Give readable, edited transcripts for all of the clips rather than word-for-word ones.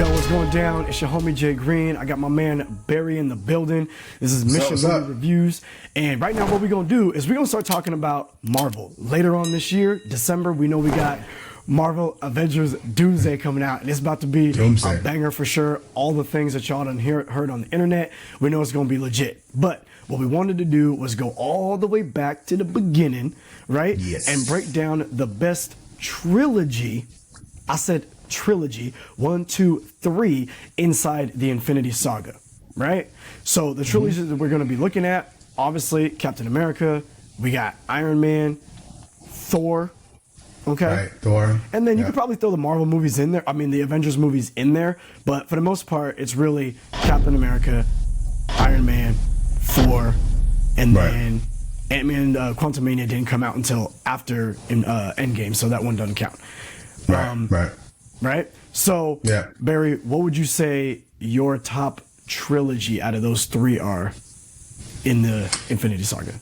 What's going down? It's your homie Jay Green. I got my man Barry in the building. This is Mission Movie Reviews. And right now what we're going to do is we're going to start talking about Marvel. Later on this year, December, we know we got Marvel Avengers Doomsday coming out. And it's about to be a banger for sure. All the things that y'all done heard on the internet, we know it's going to be legit. But what we wanted to do was go all the way back to the beginning, right? Yes. And break down the best trilogy. I said trilogy 1, 2, 3 inside the Infinity Saga, right? So the trilogies that we're going to be looking at, obviously Captain America, we got Iron Man, Thor, okay? Right, Thor. And then you could probably throw the Marvel movies in there. I mean, the Avengers movies in there, but for the most part, it's really Captain America, Iron Man, Thor, and then Ant-Man Quantumania didn't come out until after Endgame, so that one doesn't count. Right? So, Barry, what would you say your top trilogy out of those three are in the Infinity Saga?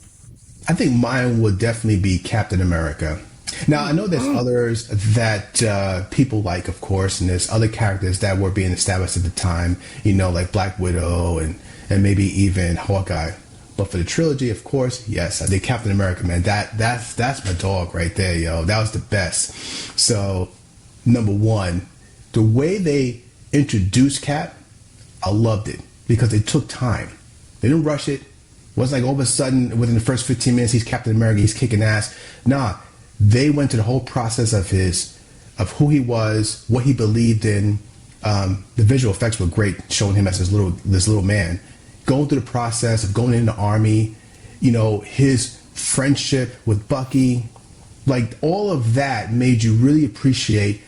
I think mine would definitely be Captain America. Now, I know there's others that people like, of course, and there's other characters that were being established at the time, you know, like Black Widow and maybe even Hawkeye. But for the trilogy, of course, yes, I did Captain America, man. That's my dog right there, yo. That was the best. So, number one, the way they introduced Cap, I loved it because they took time. They didn't rush it. It wasn't like all of a sudden within the first 15 minutes he's Captain America, he's kicking ass. Nah, they went to the whole process of who he was, what he believed in. The visual effects were great, showing him as this little man, going through the process of going in the army. You know, his friendship with Bucky, like all of that made you really appreciate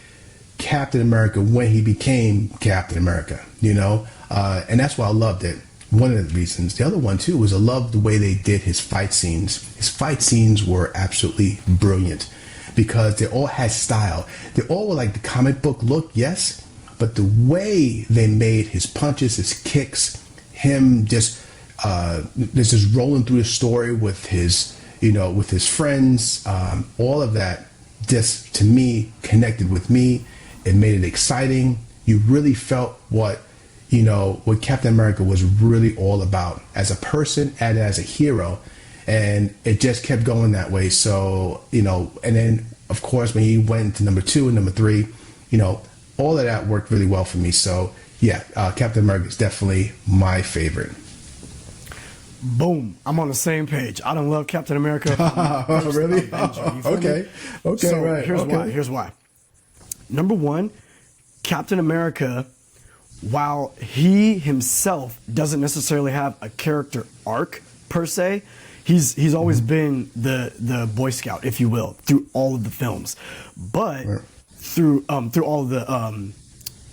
Captain America when he became Captain America, you know, and that's why I loved it. One of the reasons. The other one too was I loved the way they did his fight scenes. His fight scenes were absolutely brilliant because they all had style. They all were like the comic book look, yes, but the way they made his punches, his kicks, him just rolling through the story with his, you know, with his friends, all of that just to me connected with me. It made it exciting. You really felt what Captain America was really all about as a person and as a hero. And it just kept going that way. So, you know, and then of course when he went to number 2 and number 3, you know, all of that worked really well for me. So yeah, Captain America is definitely my favorite. Boom. I'm on the same page. I don't love Captain America. Really? Okay. So right. Here's why. Number one, Captain America, while he himself doesn't necessarily have a character arc per se, he's always been the Boy Scout, if you will, through all of the films. But through all of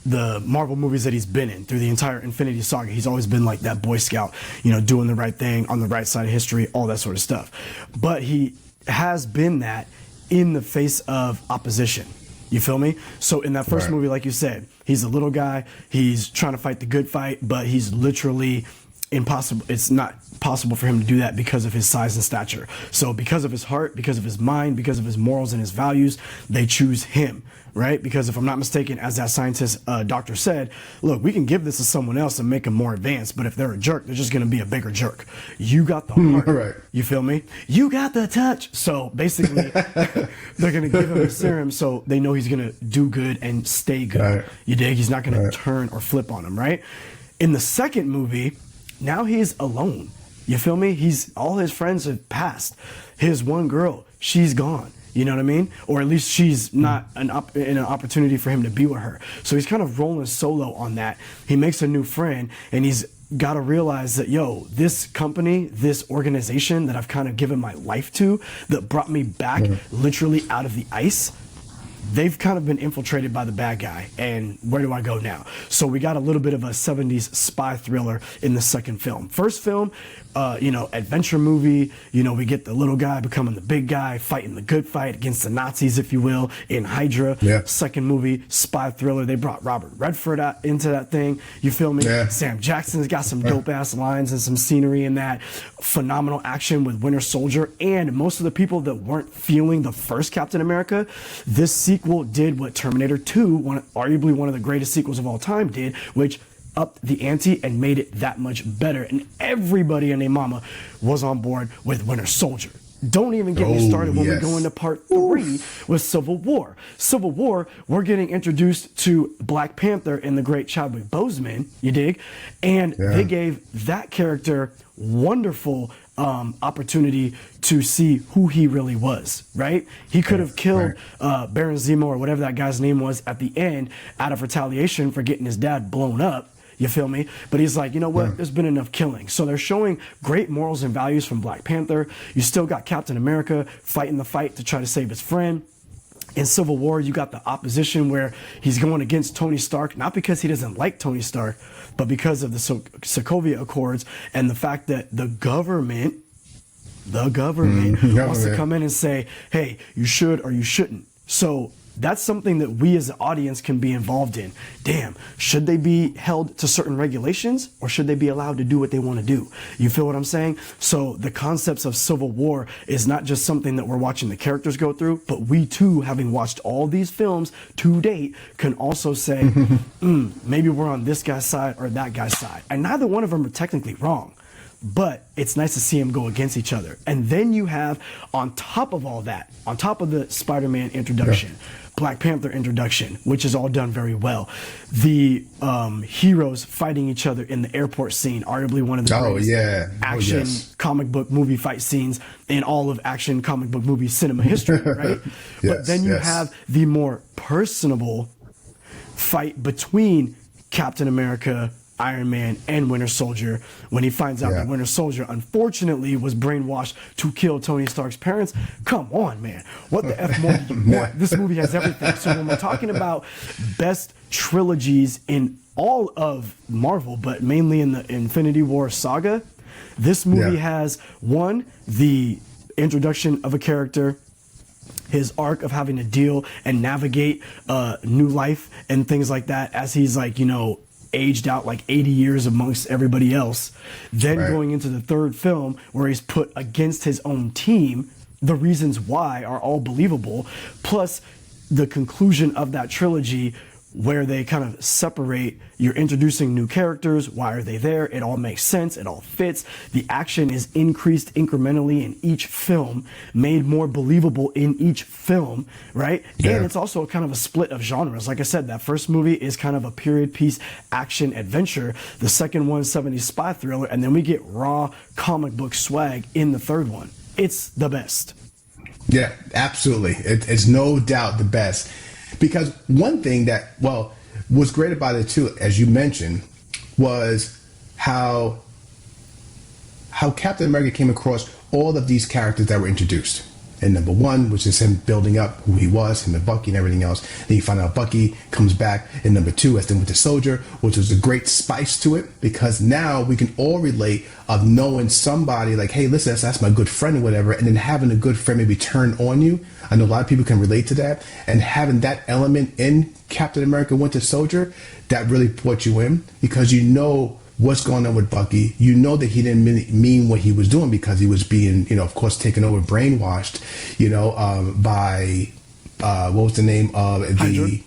the Marvel movies that he's been in, through the entire Infinity Saga, he's always been like that Boy Scout, you know, doing the right thing on the right side of history, all that sort of stuff. But he has been that in the face of opposition. You feel me? So in that first movie, like you said, he's a little guy. He's trying to fight the good fight, but he's literally impossible. It's not possible for him to do that because of his size and stature. So because of his heart, because of his mind, because of his morals and his values, they choose him, right? Because if I'm not mistaken, as that scientist doctor said, look, we can give this to someone else and make them more advanced, but if they're a jerk, they're just going to be a bigger jerk. You got the heart. Right. You feel me? You got the touch. So basically, they're going to give him a serum so they know he's going to do good and stay good. Right. You dig? He's not going to turn or flip on him, right? In the second movie, now he's alone. You feel me? All his friends have passed. His one girl, she's gone. You know what I mean? Or at least she's not in an opportunity for him to be with her. So he's kind of rolling solo on that. He makes a new friend, and he's got to realize that, yo, this company, this organization that I've kind of given my life to, that brought me back literally out of the ice, they've kind of been infiltrated by the bad guy. And where do I go now? So we got a little bit of a 70s spy thriller in the second film. First film, adventure movie. We get the little guy becoming the big guy, fighting the good fight against the Nazis, if you will, in Hydra. Yeah. Second movie, spy thriller. They brought Robert Redford into that thing. You feel me? Yeah. Sam Jackson's got some dope ass lines and some scenery in that. Phenomenal action with Winter Soldier. And most of the people that weren't feeling the first Captain America, this sequel did what Terminator 2, arguably one of the greatest sequels of all time, did, which upped the ante and made it that much better. And everybody and their mama was on board with Winter Soldier. Don't even get me started when we go into part 3 with Civil War. Civil War, we're getting introduced to Black Panther and the great Chadwick Boseman, you dig? And they gave that character wonderful opportunity to see who he really was, right? He could have killed Baron Zemo or whatever that guy's name was at the end out of retaliation for getting his dad blown up. You feel me? But he's like, you know what? There's been enough killing. So they're showing great morals and values from Black Panther. You still got Captain America fighting the fight to try to save his friend. In Civil War, you got the opposition where he's going against Tony Stark, not because he doesn't like Tony Stark, but because of the Sokovia Accords and the fact that the government wants to come in and say, hey, you should or you shouldn't. So that's something that we as an audience can be involved in. Damn, should they be held to certain regulations or should they be allowed to do what they want to do? You feel what I'm saying? So the concepts of Civil War is not just something that we're watching the characters go through, but we too, having watched all these films to date, can also say, maybe we're on this guy's side or that guy's side. And neither one of them are technically wrong. But it's nice to see them go against each other. And then you have, on top of all that, on top of the Spider-Man introduction, Black Panther introduction, which is all done very well, the heroes fighting each other in the airport scene, arguably one of the greatest action comic book movie fight scenes in all of action comic book movie cinema history, right? But then you have the more personable fight between Captain America, Iron Man, and Winter Soldier when he finds out that Winter Soldier unfortunately was brainwashed to kill Tony Stark's parents. Come on, man. What the F more do you want? This movie has everything. So when we're talking about best trilogies in all of Marvel, but mainly in the Infinity War saga, this movie has, one, the introduction of a character, his arc of having to deal and navigate new life and things like that as he's like, aged out like 80 years amongst everybody else. Then going into the third film where he's put against his own team, the reasons why are all believable. Plus the conclusion of that trilogy where they kind of separate, you're introducing new characters, why are they there? It all makes sense, it all fits. The action is increased incrementally in each film, made more believable in each film, right? And it's also kind of a split of genres. Like I said, that first movie is kind of a period piece action adventure. The second one, 70s spy thriller, and then we get raw comic book swag in the third one. It's the best. Yeah, absolutely. It's no doubt the best. Because one thing that, was great about it too, as you mentioned, was how Captain America came across all of these characters that were introduced. And number one, which is him building up who he was, him and Bucky and everything else. Then you find out Bucky comes back in number 2 as the Winter Soldier, which was a great spice to it because now we can all relate of knowing somebody like, hey, listen, that's my good friend or whatever, and then having a good friend maybe turn on you. I know a lot of people can relate to that, and having that element in Captain America Winter Soldier, that really brought you in because you know what's going on with Bucky. You know that he didn't mean what he was doing because he was being, of course, taken over, brainwashed, by, what was the name of the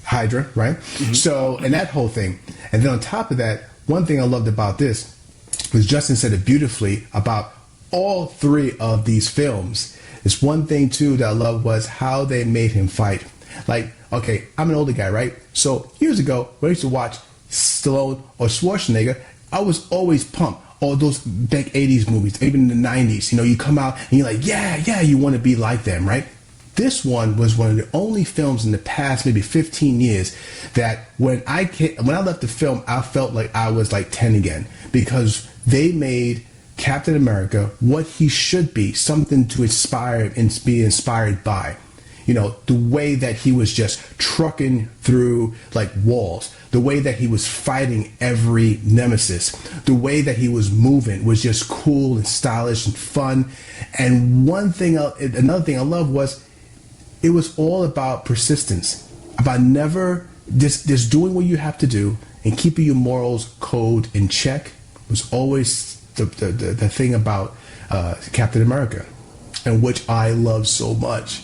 Hydra, right? Mm-hmm. So, and that whole thing. And then on top of that, one thing I loved about this was Justin said it beautifully about all 3 of these films. This one thing too that I love was how they made him fight. Like, okay, I'm an older guy, right? So years ago, when I used to watch Stallone or Schwarzenegger, I was always pumped. All those big 80s movies, even in the 90s, you come out and you're like, yeah, you want to be like them, right? This one was one of the only films in the past maybe 15 years that when I left the film, I felt like I was like 10 again because they made Captain America what he should be, something to inspire and be inspired by. You know, the way that he was just trucking through like walls, the way that he was fighting every nemesis, the way that he was moving was just cool and stylish and fun. And another thing I love was it was all about persistence, about never just doing what you have to do and keeping your morals code in check was always the thing about Captain America, and which I love so much,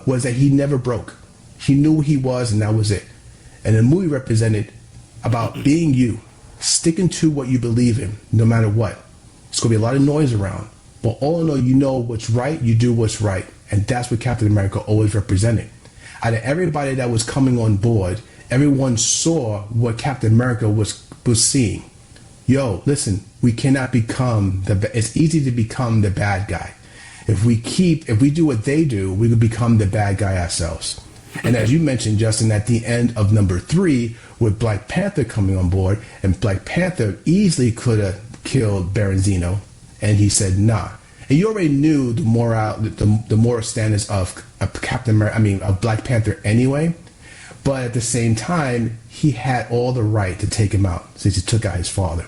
was that he never broke. He knew who he was, and that was it. And the movie represented about being you, sticking to what you believe in, no matter what. It's going to be a lot of noise around, but all in all, you know what's right, you do what's right. And that's what Captain America always represented. Out of everybody that was coming on board, everyone saw what Captain America was seeing. Yo, listen, we cannot become it's easy to become the bad guy. If we do what they do, we could become the bad guy ourselves. And as you mentioned, Justin, at the end of number 3, with Black Panther coming on board, and Black Panther easily could have killed Baron Zemo, and he said, nah. And you already knew the moral standards of of Black Panther anyway. But at the same time, he had all the right to take him out since he took out his father.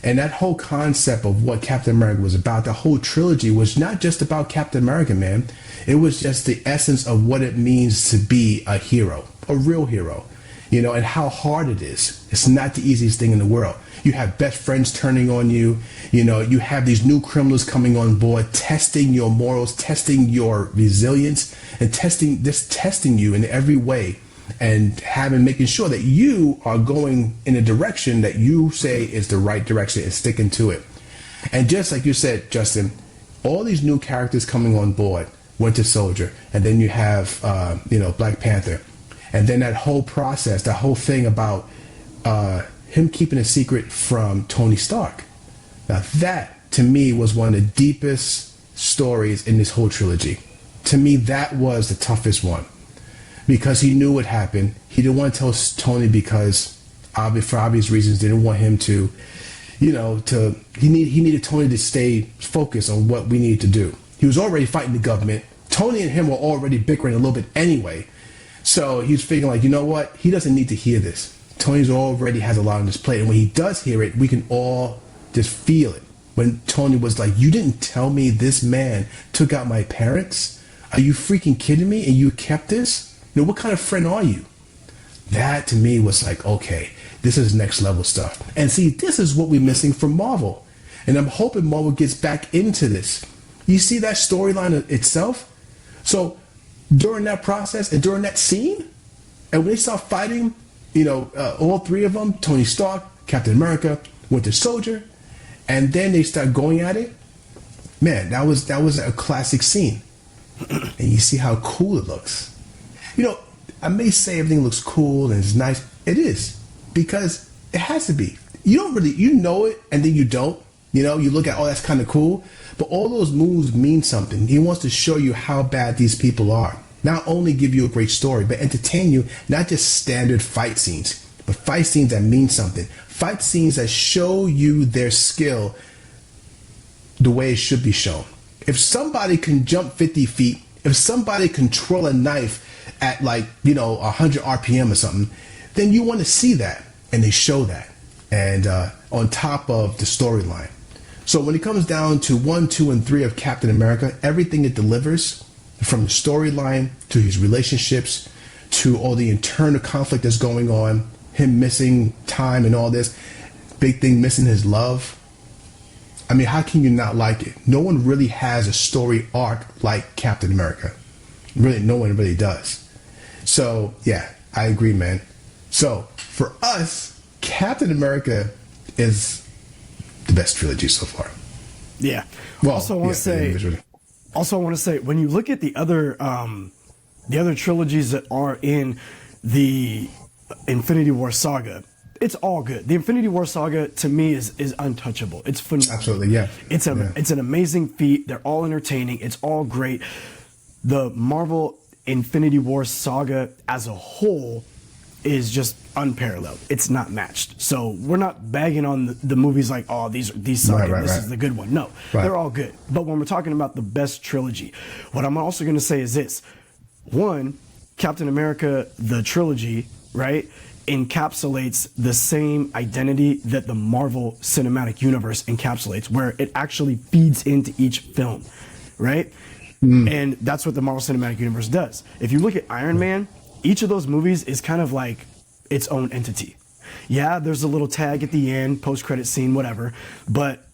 And that whole concept of what Captain America was about, the whole trilogy was not just about Captain America, man. It was just the essence of what it means to be a hero, a real hero, you know, and how hard it is. It's not the easiest thing in the world. You have best friends turning on you, you know, you have these new criminals coming on board, testing your morals, testing your resilience, and testing you in every way, and making sure that you are going in a direction that you say is the right direction and sticking to it. And just like you said, Justin, all these new characters coming on board, Winter Soldier, and then you have Black Panther, and then that whole process, that whole thing about him keeping a secret from Tony Stark. Now that, to me, was one of the deepest stories in this whole trilogy. To me, that was the toughest one, because he knew what happened. He didn't want to tell Tony because, for obvious reasons, didn't want him to, he needed Tony to stay focused on what we needed to do. He was already fighting the government. Tony and him were already bickering a little bit anyway. So he was figuring, like, you know what? He doesn't need to hear this. Tony's already has a lot on his plate. And when he does hear it, we can all just feel it. When Tony was like, you didn't tell me this man took out my parents? Are you freaking kidding me? And you kept this? You know, what kind of friend are you? That to me was like, okay, this is next level stuff. And see, this is what we're missing from Marvel. And I'm hoping Marvel gets back into this. You see that storyline itself? So during that process and during that scene, and when they start fighting, all three of them, Tony Stark, Captain America, Winter Soldier, and then they start going at it, man, that was a classic scene. And you see how cool it looks. I may say everything looks cool and it's nice. It is, because it has to be. You don't really, know it, and then you don't. You look at, oh, that's kind of cool. But all those moves mean something. He wants to show you how bad these people are. Not only give you a great story, but entertain you, not just standard fight scenes, but fight scenes that mean something. Fight scenes that show you their skill the way it should be shown. If somebody can jump 50 feet, if somebody can twirl a knife at 100 RPM or something, then you want to see that. And they show that. And on top of the storyline. So when it comes down to 1, 2, and 3 of Captain America, everything it delivers, from the storyline to his relationships to all the internal conflict that's going on, him missing time and all this, big thing, missing his love. I mean, how can you not like it? No one really has a story arc like Captain America. Really, no one really does. So, yeah, I agree, man. So, for us, Captain America is the best trilogy so far. Yeah. Well, also, I want to say, when you look at the other trilogies that are in the Infinity War saga, it's all good. The Infinity War saga, to me, is untouchable. It's phenomenal. Absolutely, yeah. It's an amazing feat. They're all entertaining. It's all great. The Marvel Infinity War saga as a whole is just unparalleled. It's not matched. So we're not bagging on the movies like, oh, these suck, and this is the good one. No, they're all good. But when we're talking about the best trilogy, what I'm also going to say is this. one, Captain America, the trilogy, right, encapsulates the same identity that the Marvel Cinematic Universe encapsulates, where it actually feeds into each film, right? And that's what the Marvel Cinematic Universe does. If you look at Iron Man, each of those movies is kind of like its own entity. Yeah, there's a little tag at the end, post-credit scene, whatever, but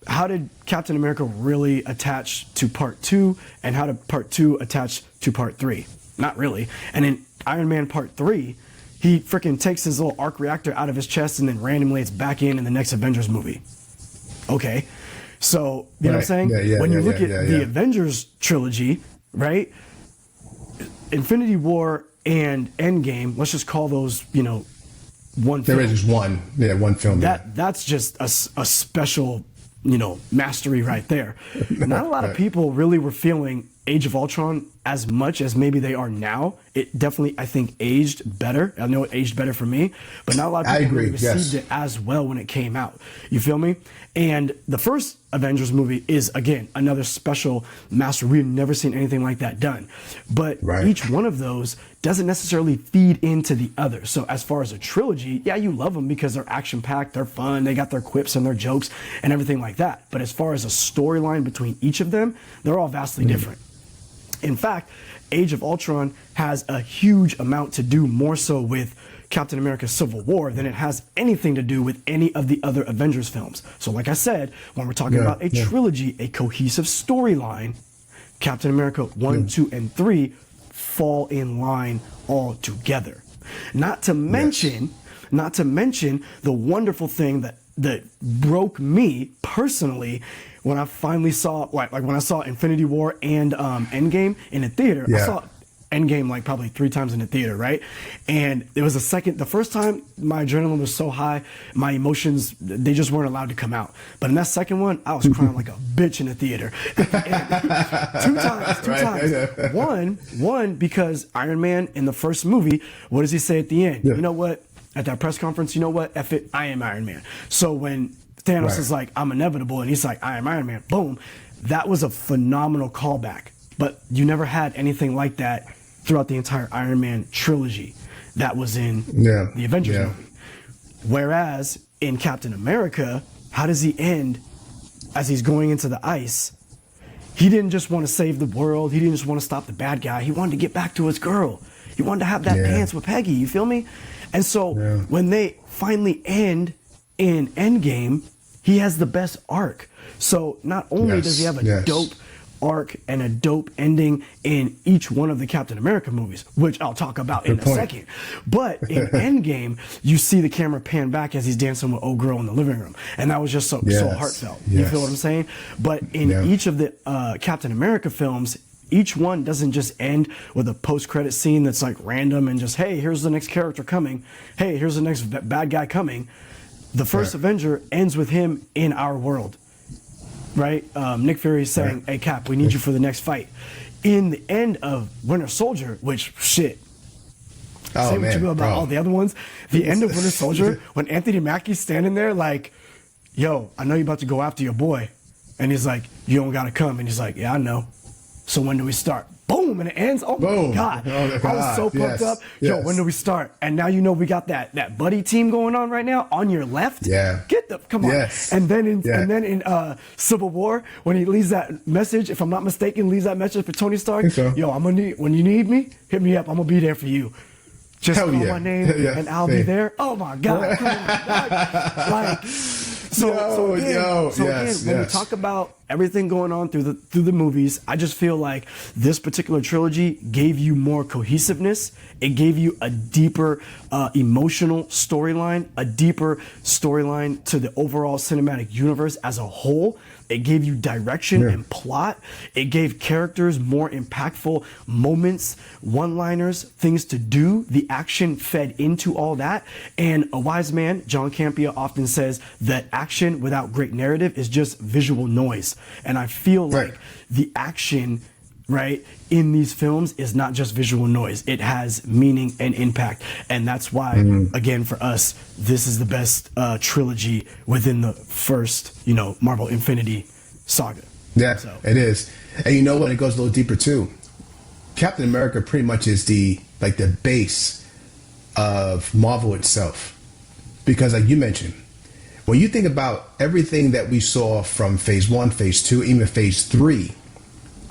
how did Captain America really attach to part 2, and how did part 2 attach to part 3? Not really. And in Iron Man part 3, he freaking takes his little arc reactor out of his chest and then randomly it's back in the next Avengers movie. Okay. So, you know what I'm saying? When you look at the Avengers trilogy, right? Infinity War and Endgame, let's just call those, you know, one film. There is just one film. That's just a special, you know, mastery right there. Not a lot of people really were feeling Age of Ultron as much as maybe they are now. It definitely, I think, aged better. I know it aged better for me, but not a lot of people really received it as well when it came out. You feel me? And the first Avengers movie is, again, another special master. We've never seen anything like that done. But each one of those doesn't necessarily feed into the other. So as far as a trilogy, yeah, you love them because they're action-packed, they're fun, they got their quips and their jokes and everything like that. But as far as a storyline between each of them, they're all vastly different. In fact, Age of Ultron has a huge amount to do more so with Captain America Civil War than it has anything to do with any of the other Avengers films. So like I said, when we're talking about a trilogy, a cohesive storyline, Captain America 1, 2, and 3 fall in line all together. Not to mention the wonderful thing that broke me personally when I finally saw, like when I saw Infinity War and Endgame in a theater. I saw Endgame like probably 3 times in the theater, right? And it was the first time my adrenaline was so high, my emotions, they just weren't allowed to come out. But in that second one, I was crying like a bitch in the theater. Two times. One, because Iron Man in the first movie, what does he say at the end? You know what? At that press conference, you know what? F it, I am Iron Man. So when Thanos is like, I'm inevitable, and he's like, I am Iron Man, boom. That was a phenomenal callback. But you never had anything like that throughout the entire Iron Man trilogy that was in the Avengers movie. Whereas in Captain America, how does he end as he's going into the ice? He didn't just want to save the world. He didn't just want to stop the bad guy. He wanted to get back to his girl. He wanted to have that dance with Peggy. You feel me? And so when they finally end in Endgame, he has the best arc. So not only does he have a dope arc and a dope ending in each one of the Captain America movies, which I'll talk about in a second, but in Endgame, you see the camera pan back as he's dancing with old girl in the living room, and that was just so heartfelt. You feel what I'm saying? But in each of the Captain America films, each one doesn't just end with a post-credit scene that's like random and just, hey, here's the next character coming. Hey, here's the next bad guy coming. The first Avenger ends with him in our world, right? Nick Fury is saying, hey, Cap, we need you for the next fight. In the end of Winter Soldier, which, shit, say what you will about all the other ones. The end of Winter Soldier, when Anthony Mackie's standing there like, yo, I know you're about to go after your boy. And he's like, you don't got to come. And he's like, yeah, I know. So when do we start? Boom, and it ends. Oh my God. I was so pumped up. Yo, when do we start? And now you know we got that buddy team going on right now on your left. Come on. And then in Civil War, when he leaves that message, if I'm not mistaken, leaves that message for Tony Stark. Yo, I'm gonna need, when you need me, hit me up. I'm gonna be there for you. Just call my name and I'll be there. Oh my God. Like, so again, when we talk about everything going on through the movies, I just feel like this particular trilogy gave you more cohesiveness. It gave you a deeper emotional storyline, a deeper storyline to the overall cinematic universe as a whole. It gave you direction and plot. It gave characters more impactful moments, one-liners, things to do. The action fed into all that. And a wise man, John Campea, often says that action without great narrative is just visual noise. And I feel like the action, right, in these films is not just visual noise. It has meaning and impact. And that's why, again, for us, this is the best trilogy within the first, Marvel Infinity saga. Yeah, so. It is. And you know what? It goes a little deeper, too. Captain America pretty much is the base of Marvel itself, because like you mentioned, when you think about everything that we saw from phase 1, phase 2, even phase 3,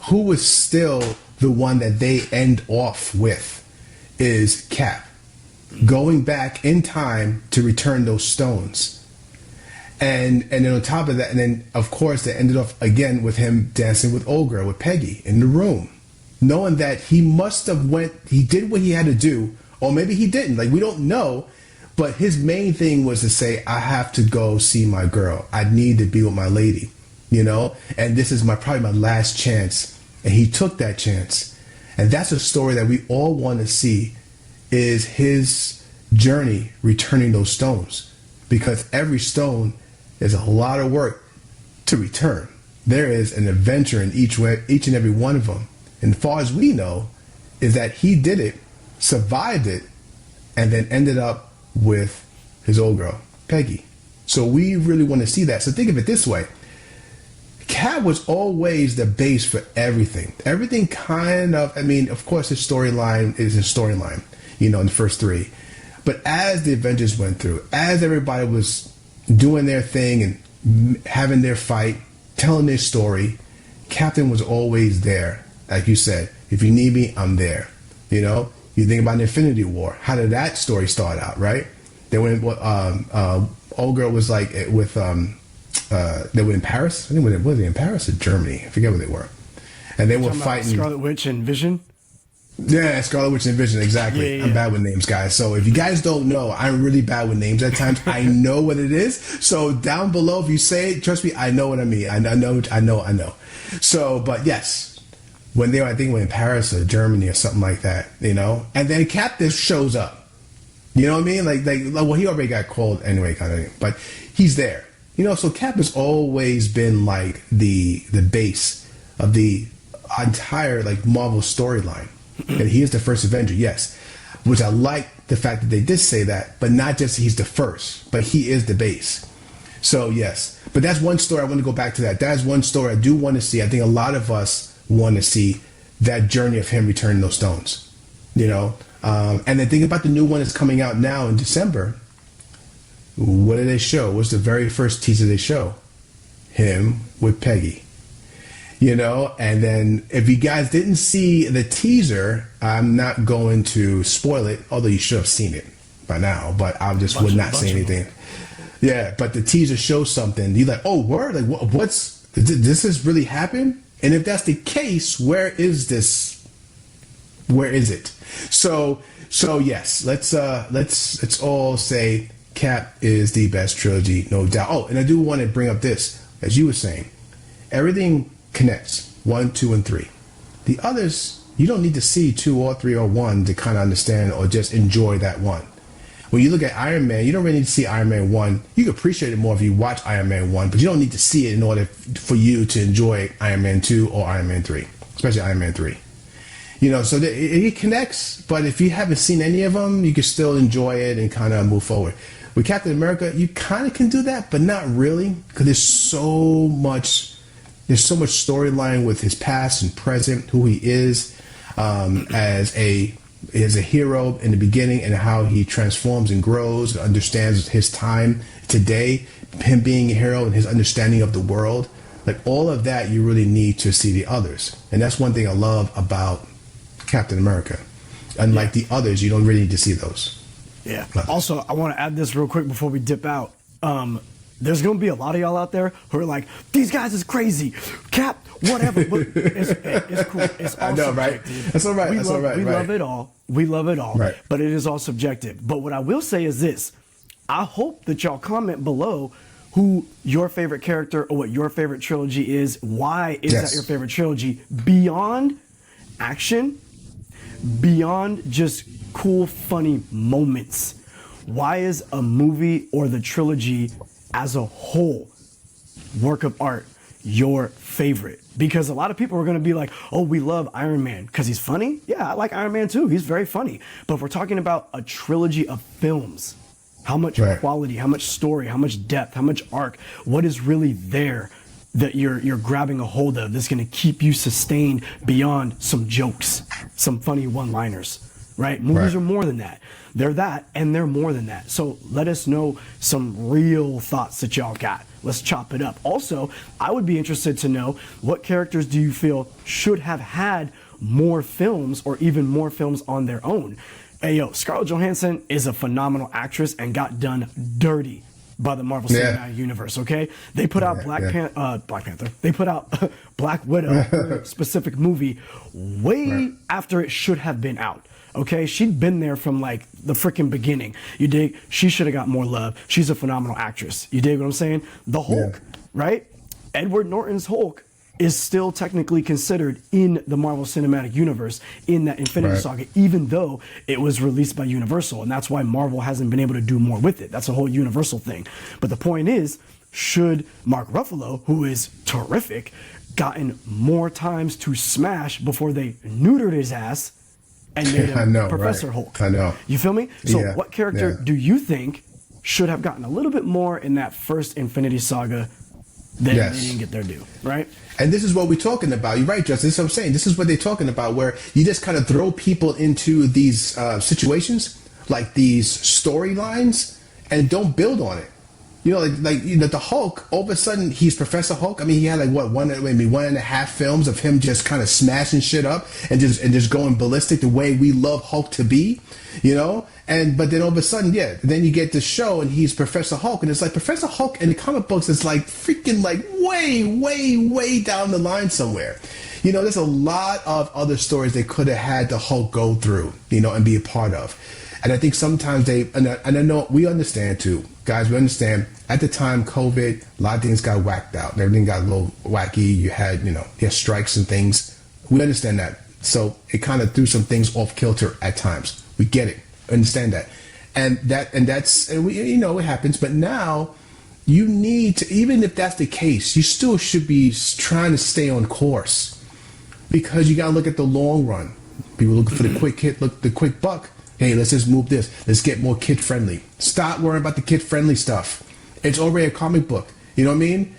who was still the one that they end off with is Cap, going back in time to return those stones. And then on top of that, and then of course they ended off again with him dancing with old girl, with Peggy in the room, knowing that he did what he had to do, or maybe he didn't, like we don't know, but his main thing was to say, I have to go see my girl. I need to be with my lady, and this is probably my last chance. And he took that chance. And that's a story that we all want to see, is his journey returning those stones, because every stone is a lot of work to return. There is an adventure in each and every one of them. And as far as we know, is that he did it, survived it, and then ended up with his old girl, Peggy. So we really want to see that. So think of it this way. Cap was always the base for everything. Everything kind of, of course his storyline is his storyline, in the first 3. But as the Avengers went through, as everybody was doing their thing and having their fight, telling their story, Captain was always there. Like you said, if you need me, I'm there. You think about Infinity War. How did that story start out, right? Then when old girl was like with they were in Paris. I think was they in Paris or Germany? I forget where they were. And they were fighting Scarlet Witch and Vision. Yeah, Scarlet Witch and Vision, exactly. Yeah. I'm bad with names, guys. So if you guys don't know, I'm really bad with names at times. I know what it is. So down below, if you say it, trust me, I know what I mean. I know. So, but yes, when they were, I think, in Paris or Germany or something like that, and then Captain shows up. You know what I mean? Like, well, he already got called anyway, kind of thing. But he's there. So Cap has always been like the base of the entire Marvel storyline. And he is the first Avenger, yes. Which I like the fact that they did say that, but not just he's the first, but he is the base. So yes. But that's one story I want to go back to that. That is one story I do want to see. I think a lot of us want to see that journey of him returning those stones. And then think about the new one that's coming out now in December. What did they show? What's the very first teaser they show? Him with Peggy. And then if you guys didn't see the teaser, I'm not going to spoil it, although you should have seen it by now, but I just would not say anything. Yeah, but the teaser shows something. You're like, oh, word? Like, this has really happened? And if that's the case, where is this? Where is it? So yes, let's all say Cap is the best trilogy, no doubt. Oh, and I do want to bring up this, as you were saying, everything connects 1, 2, and 3. The others, you don't need to see 2 or 3 or 1 to kind of understand or just enjoy that one. When you look at Iron Man, you don't really need to see Iron Man 1. You can appreciate it more if you watch Iron Man 1, but you don't need to see it in order for you to enjoy Iron Man 2 or Iron Man 3, especially Iron Man 3. So it connects, but if you haven't seen any of them, you can still enjoy it and kind of move forward. With Captain America, you kind of can do that, but not really, because there's so much storyline with his past and present, who he is as a hero in the beginning, and how he transforms and grows and understands his time today, him being a hero and his understanding of the world. Like all of that, you really need to see the others, and that's one thing I love about Captain America. Unlike the others, you don't really need to see those. Yeah. Also, I want to add this real quick before we dip out. There's going to be a lot of y'all out there who are like, these guys is crazy. Cap, whatever. But it's cool. It's all I know, subjective. Right? That's all right. We love it all. We love it all. Right. But it is all subjective. But what I will say is this. I hope that y'all comment below who your favorite character or what your favorite trilogy is. Why is that your favorite trilogy? Beyond action, beyond just cool, funny moments. Why is a movie or the trilogy as a whole work of art your favorite? Because a lot of people are going to be like, oh, we love Iron Man because he's funny. Yeah, I like Iron Man too. He's very funny. But if we're talking about a trilogy of films, how much quality, how much story, how much depth, how much arc, what is really there? that you're grabbing a hold of that's going to keep you sustained beyond some jokes, some funny one-liners, right? Movies are more than that. They're that, and they're more than that. So let us know some real thoughts that y'all got. Let's chop it up. Also, I would be interested to know, what characters do you feel should have had more films, or even more films on their own? Hey, yo, Scarlett Johansson is a phenomenal actress and got done dirty by the Marvel Cinematic Universe, okay? They put out Black Panther. They put out Black Widow, her specific movie, way after it should have been out, okay? She'd been there from, like, the freaking beginning. You dig? She should have got more love. She's a phenomenal actress. You dig what I'm saying? The Hulk, right? Edward Norton's Hulk is still technically considered in the Marvel Cinematic Universe in that Infinity Saga, even though it was released by Universal. And that's why Marvel hasn't been able to do more with it. That's a whole Universal thing. But the point is, should Mark Ruffalo, who is terrific, gotten more times to smash before they neutered his ass and made him Professor Hulk? I know. You feel me? So what character do you think should have gotten a little bit more in that first Infinity Saga than they didn't get their due, right? And this is what we're talking about. You're right, Justin. This is what I'm saying. This is what they're talking about, where you just kind of throw people into these situations, like these storylines, and don't build on it. You know, like the Hulk, all of a sudden, he's Professor Hulk. I mean, he had like, what, maybe 1.5 films of him just kind of smashing shit up and just going ballistic the way we love Hulk to be, you know? But then all of a sudden, then you get the show and he's Professor Hulk, and it's like Professor Hulk in the comic books is like freaking like way down the line somewhere. You know, there's a lot of other stories they could have had the Hulk go through, you know, and be a part of. And I think sometimes and I know we understand too, guys, we understand at the time, COVID, a lot of things got whacked out. Everything got a little wacky. You had strikes and things. We understand that. So it kind of threw some things off kilter at times. We get it. Understand that. And we, it happens. But now you need to, even if that's the case, you still should be trying to stay on course, because you got to look at the long run. People looking for the quick hit, the quick buck. Hey, let's just move this. Let's get more kid friendly. Stop worrying about the kid friendly stuff. It's already a comic book. You know what I mean?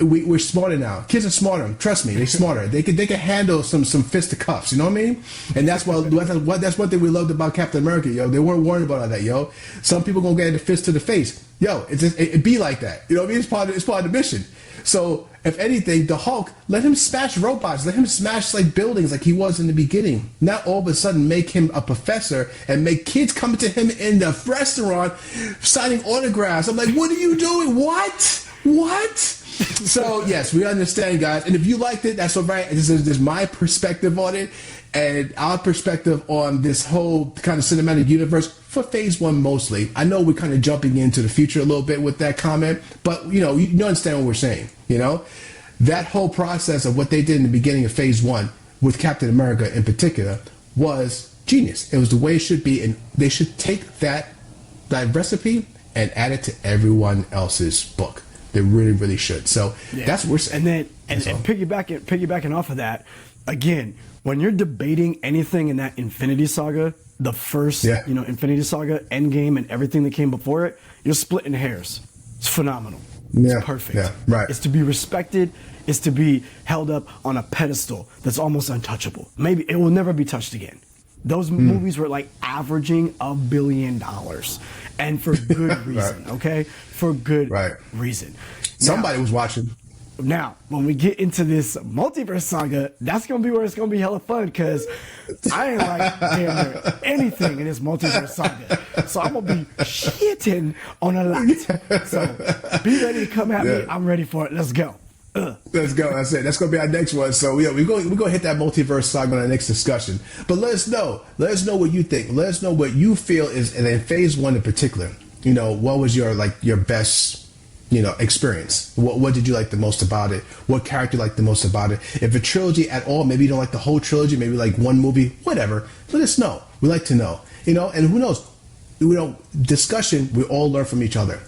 We're smarter now. Kids are smarter. Trust me, they're smarter. They can handle some fisticuffs. You know what I mean? And that's one thing we loved about Captain America. Yo, they weren't worried about all that. Yo, some people gonna get a fist to the face. Yo, it be like that. You know what I mean? It's part of the mission. So if anything, the Hulk, let him smash robots, let him smash like buildings like he was in the beginning. Not all of a sudden make him a professor and make kids come to him in the restaurant signing autographs. I'm like, what are you doing? What? So yes, we understand, guys. And if you liked it, that's all right. This is my perspective on it, and our perspective on this whole kind of cinematic universe for Phase 1 mostly. I know we're kind of jumping into the future a little bit with that comment, but you understand what we're saying. That whole process of what they did in the beginning of Phase 1 with Captain America in particular was genius. It was the way it should be, and they should take that recipe and add it to everyone else's book. They really, really should. So that's what we're saying. And piggybacking off of that, again, when you're debating anything in that Infinity Saga, the first, Infinity Saga, Endgame, and everything that came before it, you're splitting hairs. It's phenomenal. It's perfect. Yeah, right. It's to be respected. It's to be held up on a pedestal that's almost untouchable. Maybe it will never be touched again. Those movies were like averaging $1 billion, and for good reason. Okay, for good reason. Somebody was watching. Now, when we get into this multiverse saga, that's gonna be where it's gonna be hella fun, because I ain't like damn near anything in this multiverse saga. So I'm gonna be shitting on a lot. So be ready to come at me. I'm ready for it. Let's go. Let's go. That's it. That's going to be our next one. So we're going to hit that multiverse saga on our next discussion. But let us know. Let us know what you think. Let us know what you feel is, and in Phase 1 in particular, what was your best, experience? What did you like the most about it? What character you liked the most about it? If a trilogy at all, maybe you don't like the whole trilogy, maybe like one movie, whatever. Let us know. We like to know. And who knows? Discussion, we all learn from each other.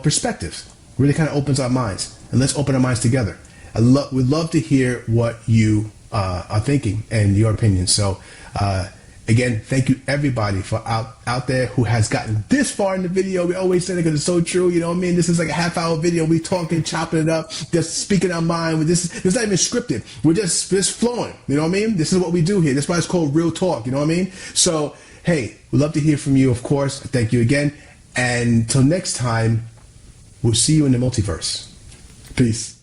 Perspectives really kind of opens our minds. And let's open our minds together. We'd love to hear what you are thinking and your opinions. So Again, thank you everybody for out there who has gotten this far in the video. We always say it because it's so true. You know what I mean? This is like a half-hour video. We talking, chopping it up, just speaking our mind. It's not even scripted. We're just flowing. You know what I mean? This is what we do here. That's why it's called real talk. You know what I mean? So, hey, we'd love to hear from you, of course. Thank you again. And till next time, we'll see you in the multiverse. Peace.